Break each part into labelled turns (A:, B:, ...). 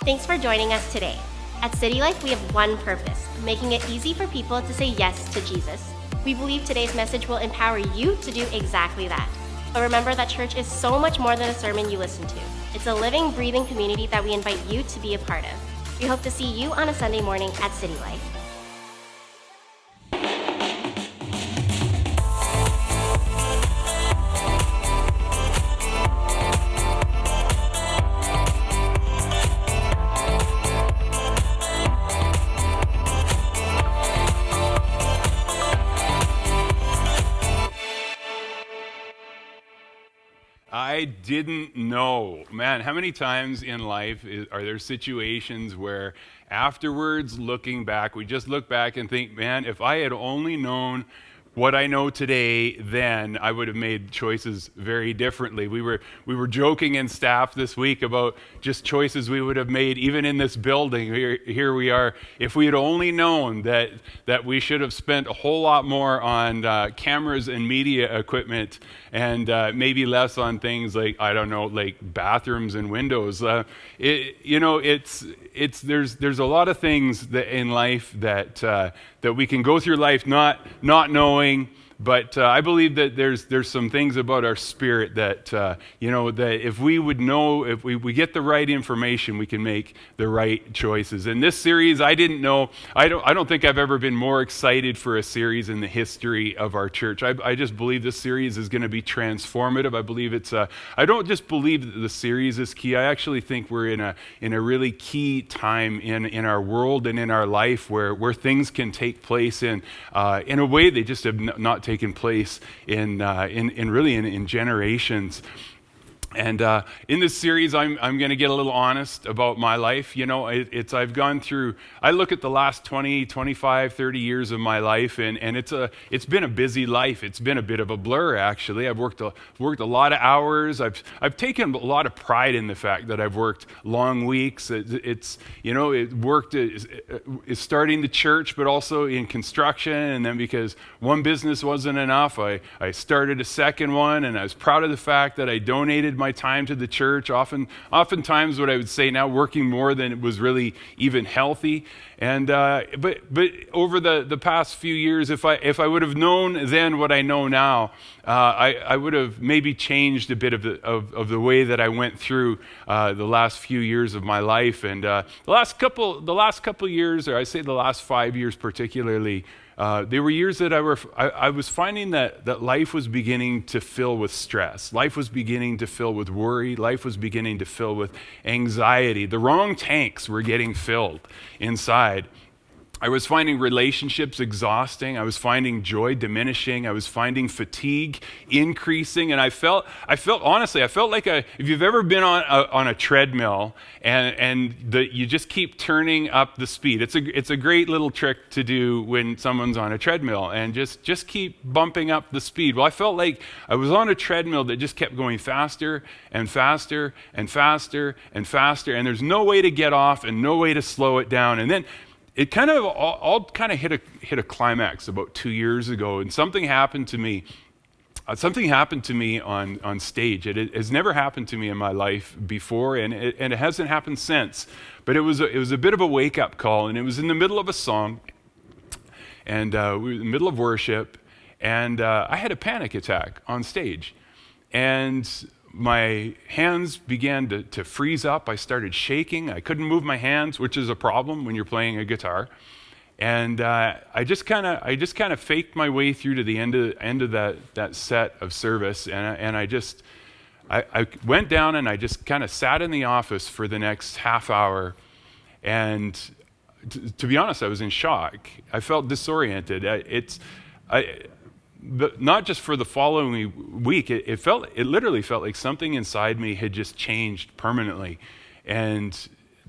A: Thanks for joining us today. At City Life, we have one purpose, making it easy for people to say yes to Jesus. We believe today's message will empower you to do exactly that. But remember that church is so much more than a sermon you listen to. It's a living, breathing community that we invite you to be a part of. We hope to see you on a Sunday morning at City Life.
B: I didn't know. Man, how many times in life are there situations where afterwards, looking back, we just look back and think, man, if I had only known what I know today, then I would have made choices very differently. We were joking in staff this week about just choices we would have made even in this building. Here we are. If we had only known that we should have spent a whole lot more on cameras and media equipment and maybe less on things like, I don't know, like bathrooms and windows. There's a lot of things that in life that we can go through life not knowing. But I believe that there's some things about our spirit that that if we would know, if we get the right information, we can make the right choices. In this series, I didn't know. I don't think I've ever been more excited for a series in the history of our church. I just believe this series is going to be transformative. I believe it's. I don't just believe that the series is key. I actually think we're in a really key time in our world and in our life where things can take place in a way they just have not taken place in generations. And in this series, I'm going to get a little honest about my life. I've gone through, I look at the last 20, 25, 30 years of my life, and it's been a busy life. It's been a bit of a blur, actually. I've worked a lot of hours. I've taken a lot of pride in the fact that I've worked long weeks. It worked is starting the church, but also in construction. And then because one business wasn't enough, I started a second one, and I was proud of the fact that I donated my time to the church, oftentimes what I would say now, working more than it was really even healthy. And but over the past few years, if I would have known then what I know now, I would have maybe changed a bit of the way that I went through the last few years of my life. And the last couple years, or I say the last 5 years particularly, they were years that I was finding that life was beginning to fill with stress. Life was beginning to fill with worry. Life was beginning to fill with anxiety. The wrong tanks were getting filled inside. I was finding relationships exhausting. I was finding joy diminishing. I was finding fatigue increasing. And I felt like if you've ever been on a treadmill and you just keep turning up the speed. It's a great little trick to do when someone's on a treadmill, and just keep bumping up the speed. Well, I felt like I was on a treadmill that just kept going faster and faster and faster and faster, and there's no way to get off and no way to slow it down. And then it kind of all hit a climax about 2 years ago, and something happened to me. Something happened to me on stage. It has never happened to me in my life before, and it hasn't happened since. But it was a bit of a wake-up call, and it was in the middle of a song, and we were in the middle of worship, and I had a panic attack on stage, and my hands began to freeze up. I started shaking. I couldn't move my hands, which is a problem when you're playing a guitar. And I just kind of faked my way through to the end of that set of service. And I went down and I just kind of sat in the office for the next half hour. And to be honest, I was in shock. I felt disoriented. But not just for the following week, it literally felt like something inside me had just changed permanently. And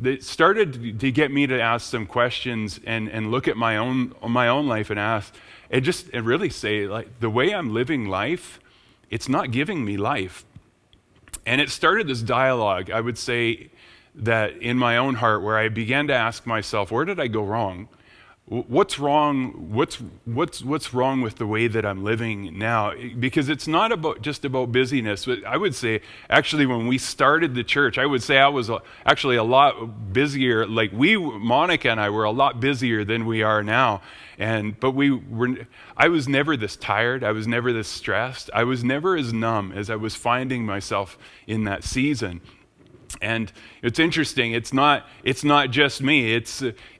B: it started to get me to ask some questions and look at my own life and ask, and really say, like, the way I'm living life, it's not giving me life. And it started this dialogue, I would say, that in my own heart, where I began to ask myself, where did I go wrong? what's wrong? What's wrong with the way that I'm living now? Because it's not just about busyness. But I would say, actually, when we started the church, I would say I was actually a lot busier. Like Monica and I were a lot busier than we are now. But I was never this tired. I was never this stressed. I was never as numb as I was finding myself in that season. And it's interesting. It's not just me.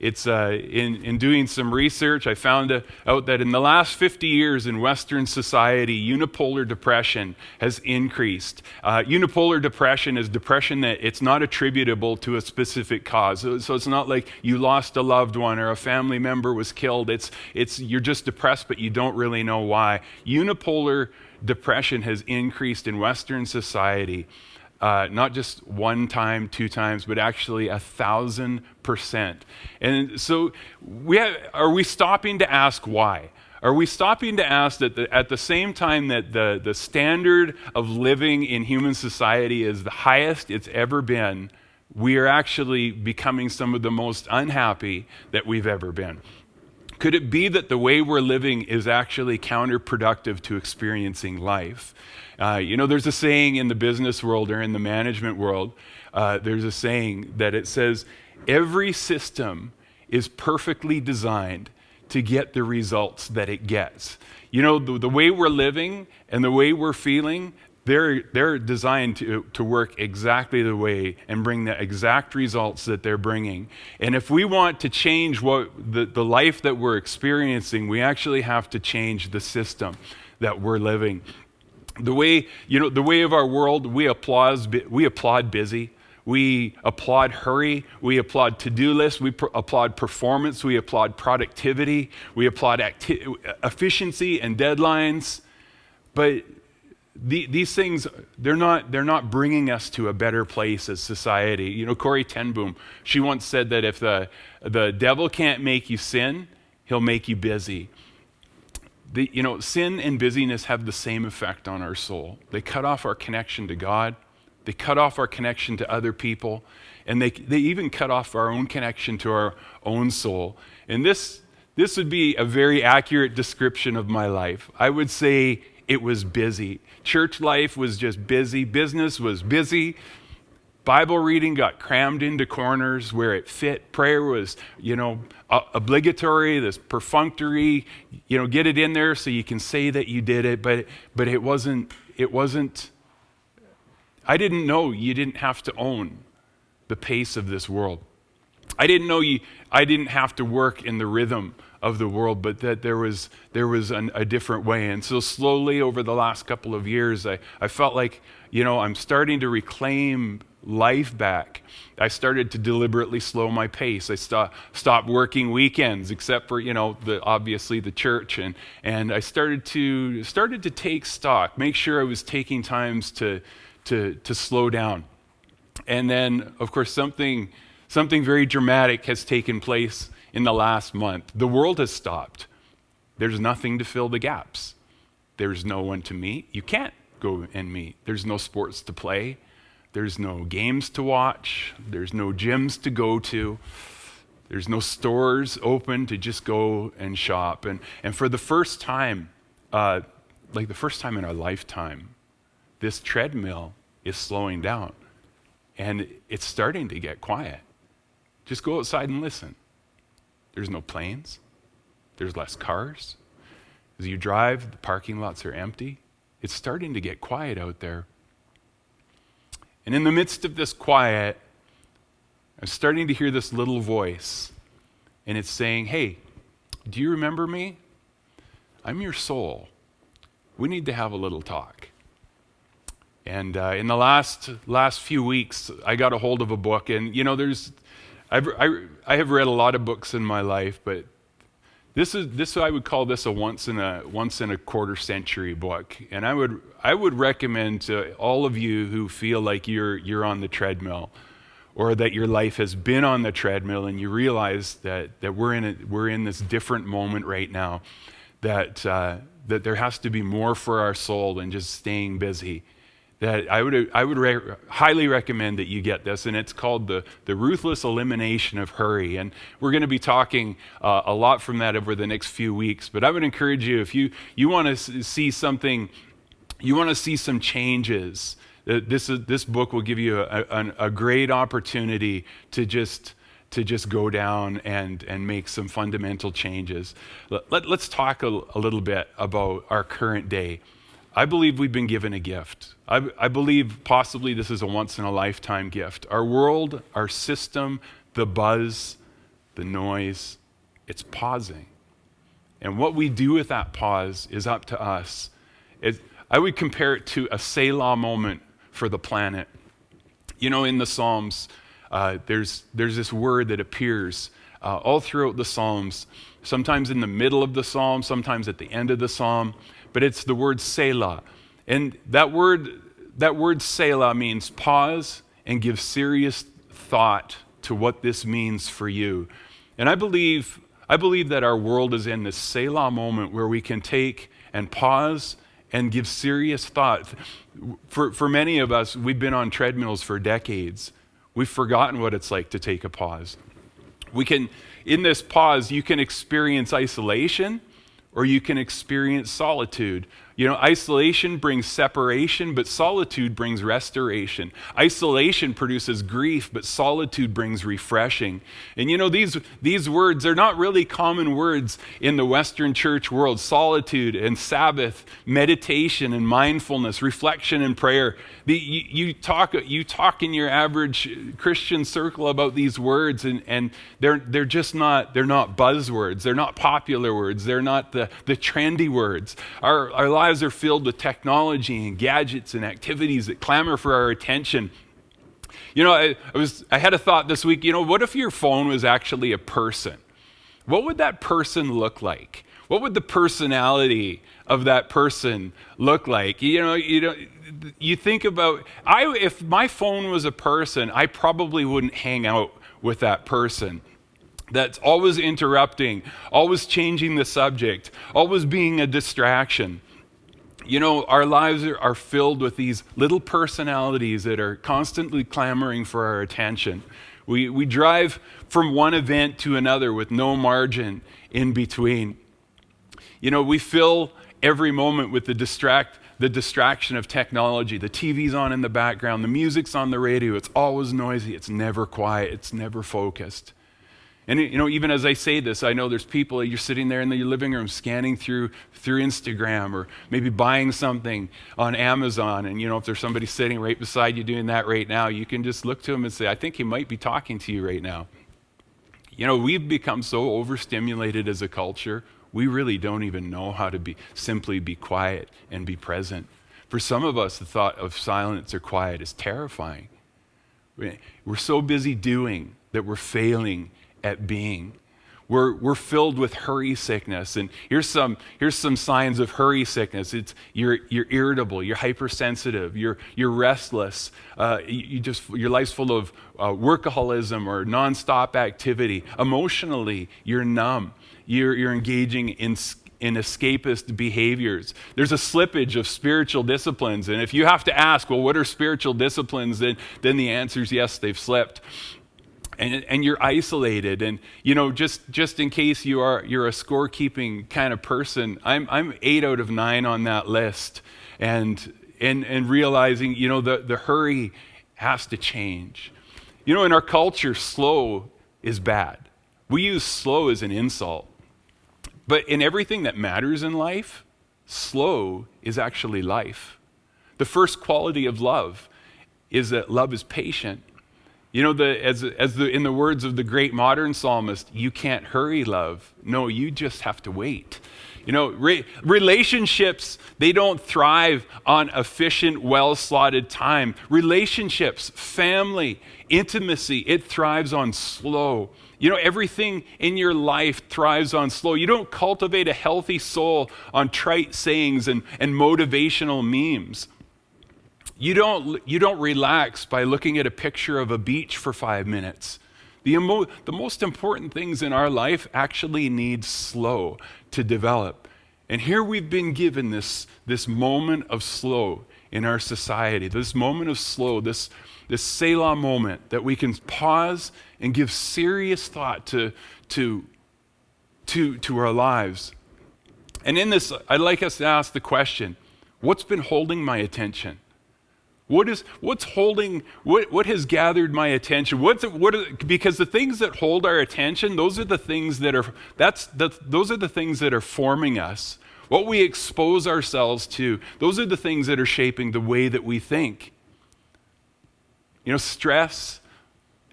B: In doing some research, I found out that in the last 50 years in Western society, unipolar depression has increased. Unipolar depression is depression that it's not attributable to a specific cause. So it's not like you lost a loved one or a family member was killed. You're just depressed, but you don't really know why. Unipolar depression has increased in Western society. Not just one time, two times, but actually 1,000%. And so are we stopping to ask why? Are we stopping to ask that at the same time that the standard of living in human society is the highest it's ever been, we are actually becoming some of the most unhappy that we've ever been? Could it be that the way we're living is actually counterproductive to experiencing life? There's a saying in the business world or in the management world, there's a saying that it says, every system is perfectly designed to get the results that it gets. The way we're living and the way we're feeling, they're designed to work exactly the way and bring the exact results that they're bringing. And if we want to change the life that we're experiencing, we actually have to change the system that we're living. The way of our world, we applaud busy. We applaud hurry. We applaud to-do lists. We applaud performance. We applaud productivity. We applaud efficiency and deadlines. But these things, they're not bringing us to a better place as society. Corrie ten Boom, she once said that if the devil can't make you sin, he'll make you busy. Sin and busyness have the same effect on our soul. They cut off our connection to God. They cut off our connection to other people. And they even cut off our own connection to our own soul. And this would be a very accurate description of my life. I would say it was busy. Church life was just busy. Business was busy. Bible reading got crammed into corners where it fit. Prayer was, obligatory, this perfunctory, get it in there so you can say that you did it, but it wasn't, I didn't know you didn't have to own the pace of this world. I didn't know I didn't have to work in the rhythm of the world, but that there was a different way. And so slowly over the last couple of years, I felt like, I'm starting to reclaim life back. I started to deliberately slow my pace. I stopped working weekends, except for obviously the church, and I started to take stock, make sure I was taking times to slow down. And then, of course, something very dramatic has taken place in the last month. The world has stopped. There's nothing to fill the gaps. There's no one to meet. You can't go and meet. There's no sports to play. There's no games to watch. There's no gyms to go to. There's no stores open to just go and shop. And for the first time, like the first time in our lifetime, this treadmill is slowing down. And it's starting to get quiet. Just go outside and listen. There's no planes. There's less cars. As you drive, the parking lots are empty. It's starting to get quiet out there. And in the midst of this quiet, I'm starting to hear this little voice. And it's saying, hey, do you remember me? I'm your soul. We need to have a little talk. And in the last few weeks, I got a hold of a book. And, I have read a lot of books in my life, but I would call this a once in a quarter century book. And I would recommend to all of you who feel like you're on the treadmill, or that your life has been on the treadmill, and you realize that we're in this different moment right now, that there has to be more for our soul than just staying busy. that I would highly recommend that you get this, and it's called the Ruthless Elimination of Hurry. And we're going to be talking a lot from that over the next few weeks. But I would encourage you, if you want to see something, you want to see some changes, this book will give you a great opportunity to just go down and make some fundamental changes. Let's talk a little bit about our current day. I believe we've been given a gift. I believe possibly this is a once-in-a-lifetime gift. Our world, our system, the buzz, the noise, it's pausing. And what we do with that pause is up to us. I would compare it to a Selah moment for the planet. You know, in the Psalms, there's this word that appears all throughout the Psalms, sometimes in the middle of the Psalm, sometimes at the end of the Psalm, but it's the word Selah. And that word Selah means pause and give serious thought to what this means for you. And I believe that our world is in this Selah moment where we can take and pause and give serious thought. For many of us, we've been on treadmills for decades. We've forgotten what it's like to take a pause. In this pause, you can experience isolation or you can experience solitude. You know, isolation brings separation, but solitude brings restoration. Isolation produces grief, but solitude brings refreshing. And you know, these words are not really common words in the Western church world. Solitude and Sabbath, meditation and mindfulness, reflection and prayer. You talk in your average Christian circle about these words, and they're not buzzwords. They're not popular words. They're not the trendy words. Our lives are filled with technology and gadgets and activities that clamor for our attention. You know, I had a thought this week, you know, what if your phone was actually a person? What would that person look like? What would the personality of that person look like? You think about, if my phone was a person, I probably wouldn't hang out with that person. That's always interrupting, always changing the subject, always being a distraction. You know, our lives are filled with these little personalities that are constantly clamoring for our attention. We drive from one event to another with no margin in between. You know, we fill every moment with the distraction of technology. The TV's on in the background, the music's on the radio, it's always noisy, it's never quiet, it's never focused. And you know, even as I say this, I know there's people, you're sitting there in your living room scanning through Instagram or maybe buying something on Amazon. And you know, if there's somebody sitting right beside you doing that right now, you can just look to them and say, I think he might be talking to you right now. You know, we've become so overstimulated as a culture, we really don't even know how to simply be quiet and be present. For some of us, the thought of silence or quiet is terrifying. We're so busy doing that we're failing at being. We're filled with hurry sickness, and here's some signs of hurry sickness. It's you're irritable, you're hypersensitive, you're restless. Your life's full of workaholism or nonstop activity. Emotionally, you're numb. You're engaging in escapist behaviors. There's a slippage of spiritual disciplines, and if you have to ask, well, what are spiritual disciplines? Then the answer is yes, they've slipped. And you're isolated, and you know, just in case you're a scorekeeping kind of person, I'm 8 out of 9 on that list, and realizing, you know, the hurry has to change. You know, in our culture, slow is bad. We use slow as an insult, but in everything that matters in life, slow is actually life. The first quality of love is that love is patient. You know, in the words of the great modern psalmist, you can't hurry love. No, you just have to wait. You know, relationships, they don't thrive on efficient, well-slotted time. Relationships, family, intimacy, it thrives on slow. You know, everything in your life thrives on slow. You don't cultivate a healthy soul on trite sayings and motivational memes. You don't relax by looking at a picture of a beach for 5 minutes. The most important things in our life actually need slow to develop. And here we've been given this moment of slow in our society, this moment of slow, this Selah moment that we can pause and give serious thought to our lives. And in this, I'd like us to ask the question, what's been holding my attention? What has gathered my attention? Because the things that hold our attention, those are the things that are forming us. What we expose ourselves to, those are the things that are shaping the way that we think. Stress,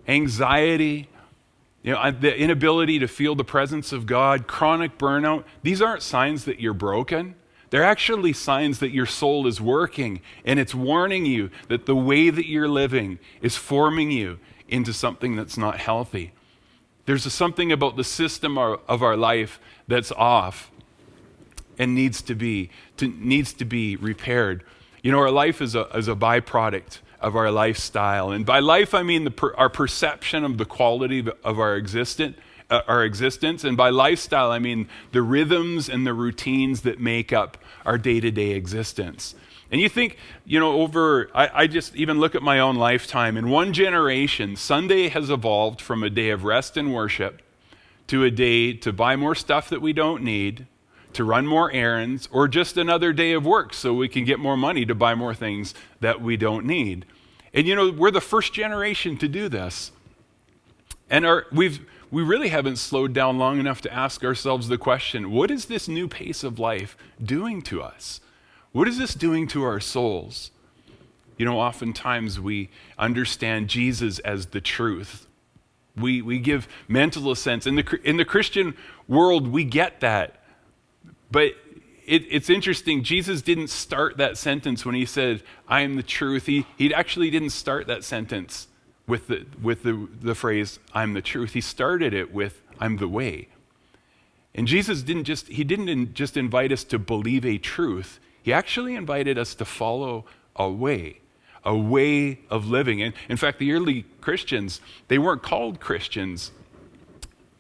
B: anxiety, the inability to feel the presence of God, chronic burnout, these aren't signs that you're broken. They're actually signs that your soul is working, and it's warning you that the way that you're living is forming you into something that's not healthy. There's something about the system of our life that's off and needs to be repaired. Our life is a byproduct of our lifestyle. And by life, I mean our perception of the quality of our existence. And by lifestyle, I mean the rhythms and the routines that make up our day-to-day existence. And you think, I just even look at my own lifetime. In one generation, Sunday has evolved from a day of rest and worship to a day to buy more stuff that we don't need, to run more errands, or just another day of work so we can get more money to buy more things that we don't need. And we're the first generation to do this. And we really haven't slowed down long enough to ask ourselves the question, what is this new pace of life doing to us? What is this doing to our souls? Oftentimes we understand Jesus as the truth. We give mental assents. In the Christian world, we get that. But it's interesting, Jesus didn't start that sentence when he said, I am the truth. He actually didn't start that sentence with the phrase, I'm the truth. He started it with, I'm the way. And Jesus didn't just invite us to believe a truth. He actually invited us to follow a way of living. And in fact, the early Christians, they weren't called Christians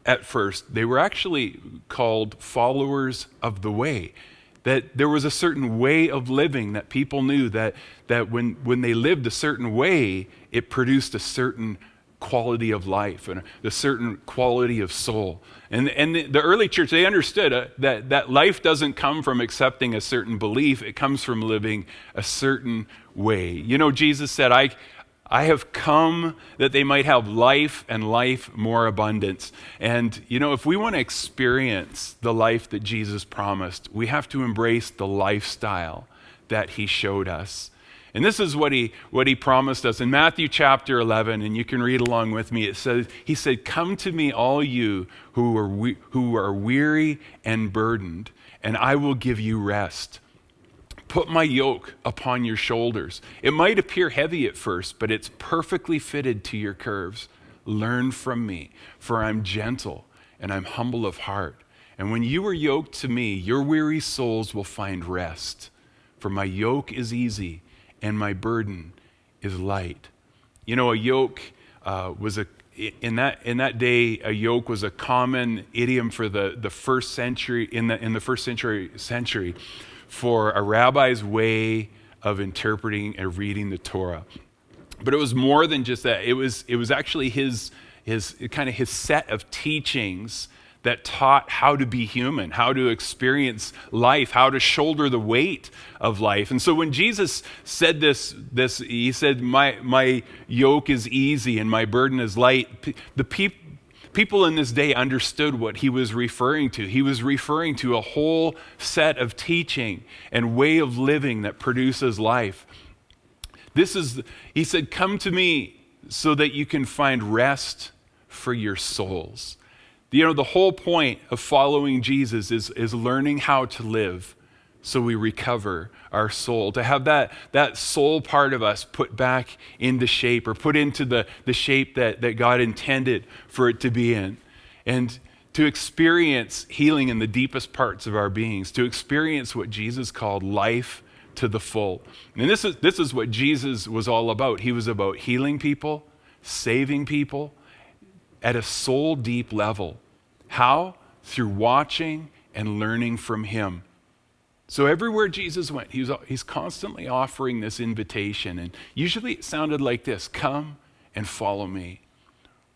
B: at first. They were actually called followers of the way. That there was a certain way of living that people knew that when they lived a certain way, it produced a certain quality of life and a certain quality of soul. And the early church, they understood that life doesn't come from accepting a certain belief. It comes from living a certain way. Jesus said, I have come that they might have life and life more abundance. And, if we want to experience the life that Jesus promised, we have to embrace the lifestyle that he showed us. And this is what he promised us in Matthew chapter 11, and you can read along with me. He said, come to me, all you who are weary and burdened, and I will give you rest. Put my yoke upon your shoulders. It might appear heavy at first, but it's perfectly fitted to your curves. Learn from me, for I'm gentle and I'm humble of heart. And when you are yoked to me, your weary souls will find rest. For my yoke is easy and my burden is light. A yoke in that day, a yoke was a common idiom for the first century, in the first century, for a rabbi's way of interpreting and reading the Torah. But it was more than just that. It was actually his set of teachings that taught how to be human, how to experience life, how to shoulder the weight of life. And so when Jesus said this he said, my yoke is easy and my burden is light, the people in this day understood what he was referring to. He was referring to a whole set of teaching and way of living that produces life. He said, come to me so that you can find rest for your souls. The whole point of following Jesus is learning how to live so we recover our soul, to have that soul part of us put back into shape, or put into the shape that God intended for it to be in, and to experience healing in the deepest parts of our beings, to experience what Jesus called life to the full. And this is what Jesus was all about. He was about healing people, saving people at a soul deep level. How? Through watching and learning from him. So everywhere Jesus went, he's constantly offering this invitation. And usually it sounded like this: come and follow me.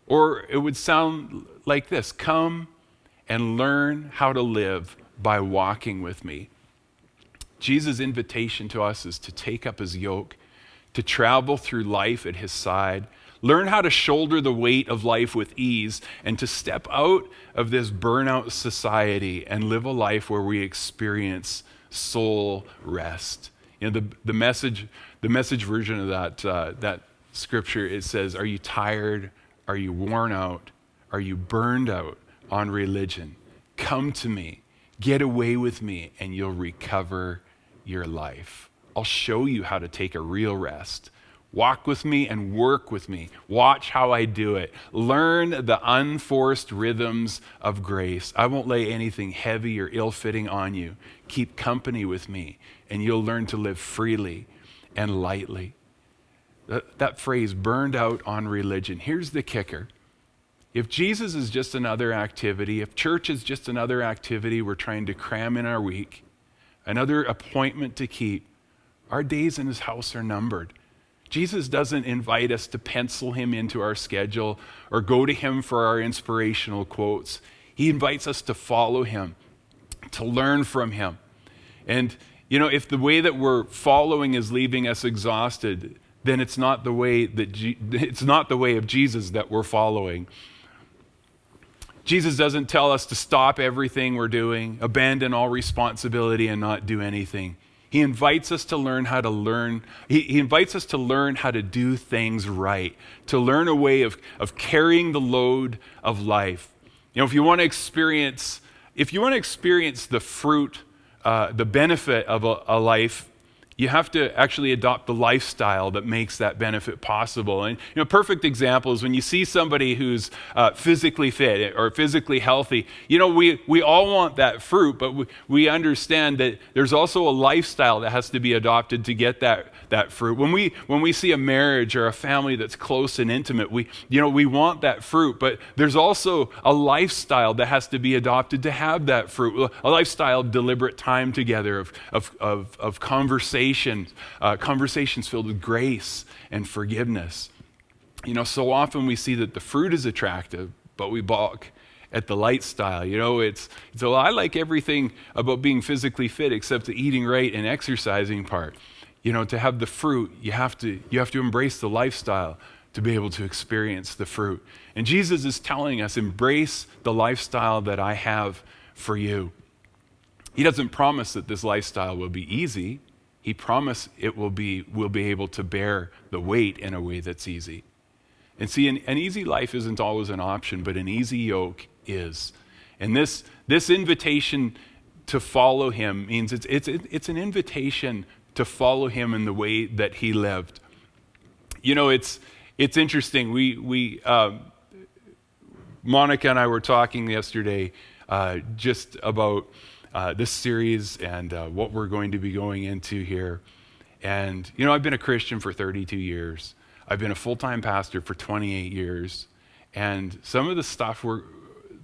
B: Or it would sound like this: come and learn how to live by walking with me. Jesus' invitation to us is to take up his yoke, to travel through life at his side, learn how to shoulder the weight of life with ease, and to step out of this burnout society and live a life where we experience soul rest. You know, the message version of that scripture, it says, "Are you tired? Are you worn out? Are you burned out on religion? Come to me, get away with me, and you'll recover your life. I'll show you how to take a real rest. Walk with me and work with me. Watch how I do it. Learn the unforced rhythms of grace. I won't lay anything heavy or ill-fitting on you. Keep company with me, and you'll learn to live freely and lightly." That phrase, burned out on religion. Here's the kicker. If Jesus is just another activity, if church is just another activity we're trying to cram in our week, another appointment to keep, our days in his house are numbered. Jesus doesn't invite us to pencil him into our schedule or go to him for our inspirational quotes. He invites us to follow him, to learn from him. And, you know, if the way that we're following is leaving us exhausted, then it's not the way of Jesus that we're following. Jesus doesn't tell us to stop everything we're doing, abandon all responsibility, and not do anything. He invites us to learn how to He invites us to learn how to do things right, to learn a way of carrying the load of life. You know, if you want to experience the fruit, the benefit of a life, you have to actually adopt the lifestyle that makes that benefit possible. And a perfect example is when you see somebody who's physically fit or physically healthy. We all want that fruit, but we understand that there's also a lifestyle that has to be adopted to get that fruit. When we see a marriage or a family that's close and intimate, we want that fruit, but there's also a lifestyle that has to be adopted to have that fruit. A lifestyle of deliberate time together, of conversations filled with grace and forgiveness. So often we see that the fruit is attractive, but we balk at the lifestyle. So I like everything about being physically fit except the eating right and exercising part. To have the fruit, you have to embrace the lifestyle to be able to experience the fruit. And Jesus is telling us, embrace the lifestyle that I have for you. He doesn't promise that this lifestyle will be easy. He promised we'll be able to bear the weight in a way that's easy. And see, an easy life isn't always an option, but an easy yoke is. And this invitation to follow him means it's an invitation to follow him in the way that he lived. It's interesting. We Monica and I were talking yesterday just about this series and what we're going to be going into here. And, I've been a Christian for 32 years. I've been a full-time pastor for 28 years. And some of the stuff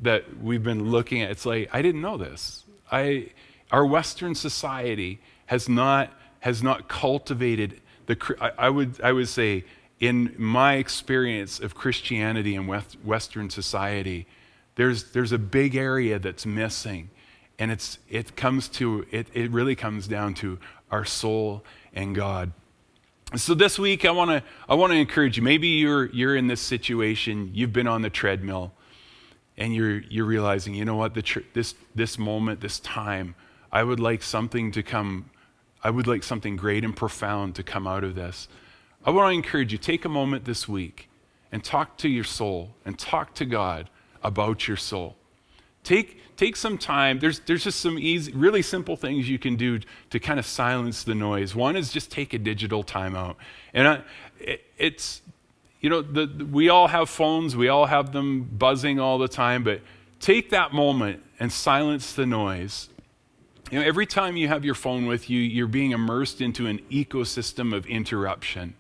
B: that we've been looking at, it's like, I didn't know this. Our Western society has not cultivated I would say, in my experience of Christianity in Western society, there's a big area that's missing. And it really comes down to our soul and God. So this week I want to encourage you. Maybe you're in this situation. You've been on the treadmill, and you're realizing, you know what? This moment, this time, I would like something great and profound to come out of this. I want to encourage you. Take a moment this week and talk to your soul and talk to God about your soul. Take some time. There's just some easy, really simple things you can do to kind of silence the noise. One is just take a digital timeout. And we all have phones. We all have them buzzing all the time. But take that moment and silence the noise. Every time you have your phone with you, you're being immersed into an ecosystem of interruption.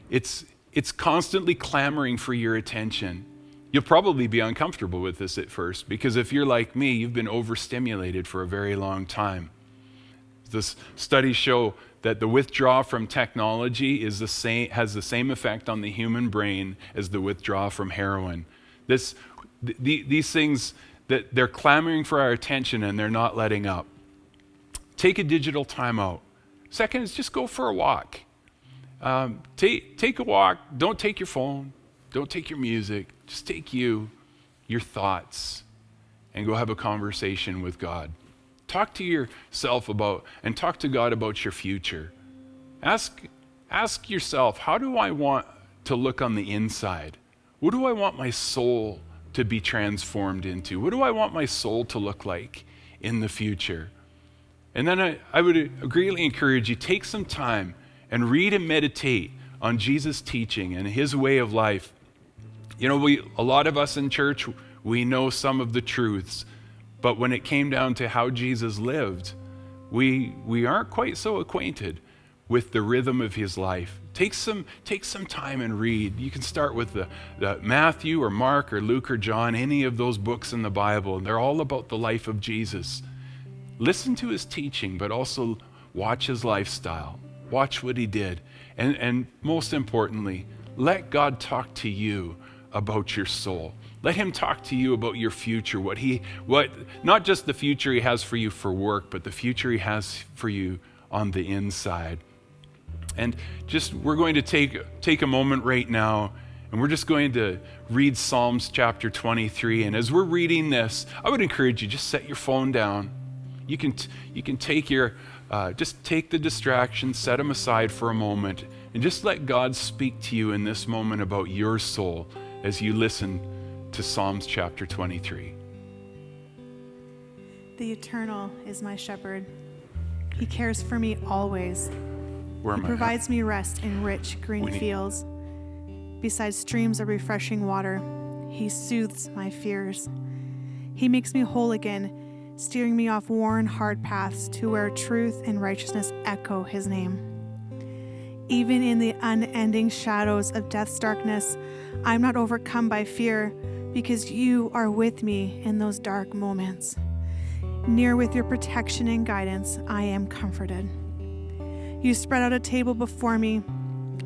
B: It's constantly clamoring for your attention. You'll probably be uncomfortable with this at first, because if you're like me, you've been overstimulated for a very long time. This studies show that the withdrawal from technology has the same effect on the human brain as the withdrawal from heroin. These things, that they're clamoring for our attention and they're not letting up. Take a digital timeout. Second is just go for a walk. Take a walk. Don't take your phone. Don't take your music. Just take your thoughts, and go have a conversation with God. Talk to yourself and talk to God about your future. Ask yourself, how do I want to look on the inside? What do I want my soul to be transformed into? What do I want my soul to look like in the future? And then I would greatly encourage you, take some time and read and meditate on Jesus' teaching and his way of life. You know, a lot of us in church, we know some of the truths, but when it came down to how Jesus lived, we aren't quite so acquainted with the rhythm of his life. Take some time and read. You can start with the Matthew or Mark or Luke or John, any of those books in the Bible, and they're all about the life of Jesus. Listen to his teaching, but also watch his lifestyle. Watch what he did. And most importantly, let God talk to you about your soul. Let him talk to you about your future, not just the future he has for you for work, but the future he has for you on the inside. And we're going to take a moment right now, and we're just going to read Psalms chapter 23. And as we're reading this, I would encourage you, just set your phone down. You can take just take the distractions, set them aside for a moment, and just let God speak to you in this moment about your soul as you listen to Psalms chapter 23.
C: The Eternal is my shepherd. He cares for me always. He provides me rest in rich green fields. Beside streams of refreshing water, he soothes my fears. He makes me whole again, steering me off worn, hard paths to where truth and righteousness echo his name. Even in the unending shadows of death's darkness, I'm not overcome by fear, because you are with me in those dark moments. Near with your protection and guidance, I am comforted. You spread out a table before me,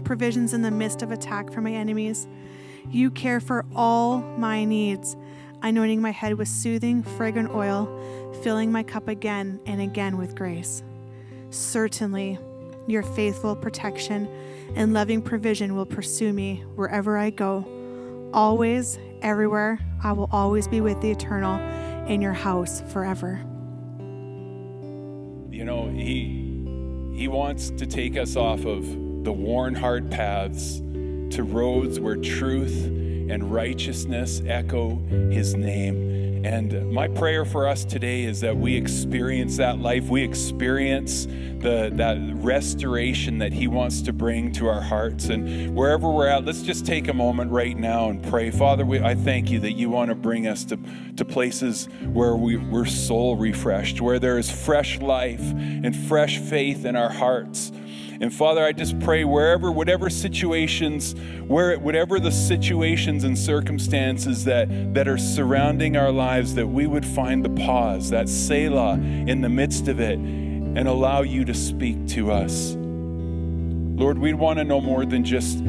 C: provisions in the midst of attack from my enemies. You care for all my needs, anointing my head with soothing, fragrant oil, filling my cup again and again with grace. Certainly, your faithful protection and loving provision will pursue me wherever I go. Always, everywhere, I will always be with the Eternal in your house forever.
B: You know, he wants to take us off of the worn, hard paths to roads where truth and righteousness echo his name. And my prayer for us today is that we experience that life. We experience that restoration that he wants to bring to our hearts. And wherever we're at, let's just take a moment right now and pray. Father, I thank you that you want to bring us to places where we're soul refreshed, where there is fresh life and fresh faith in our hearts. And Father, I just pray whatever the situations and circumstances that are surrounding our lives, that we would find the pause, that Selah in the midst of it, and allow you to speak to us. Lord, we want to know more than just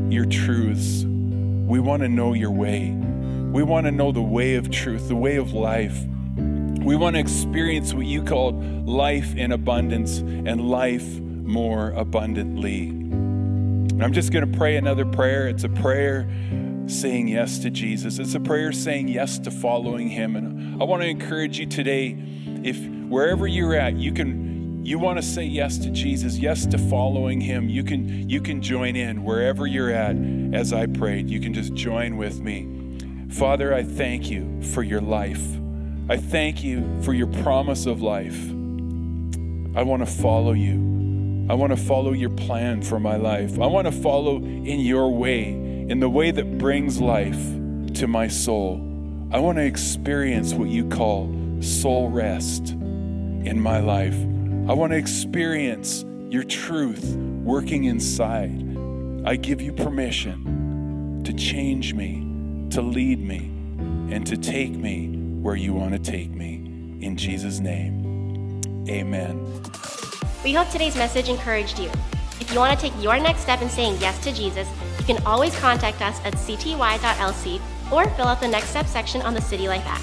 B: your truths. We want to know your way. We want to know the way of truth, the way of life. We want to experience what you called life in abundance and life more abundantly. I'm just going to pray another prayer. It's a prayer saying yes to Jesus. It's a prayer saying yes to following him. And I want to encourage you today, if wherever you're at, you want to say yes to Jesus, yes to following him, you can join in wherever you're at. As I prayed, you can just join with me. Father, I thank you for your life. I thank you for your promise of life. I want to follow you. I want to follow your plan for my life. I want to follow in your way, in the way that brings life to my soul. I want to experience what you call soul rest in my life. I want to experience your truth working inside. I give you permission to change me, to lead me, and to take me where you want to take me. In Jesus' name,
D: Amen.
A: We hope today's message encouraged you. If you want to take your next step in saying yes to Jesus, you can always contact us at cty.lc or fill out the next step section on the City Life app.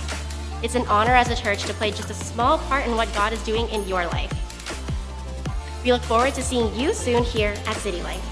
A: It's an honor as a church to play just a small part in what God is doing in your life. We look forward to seeing you soon here at City Life.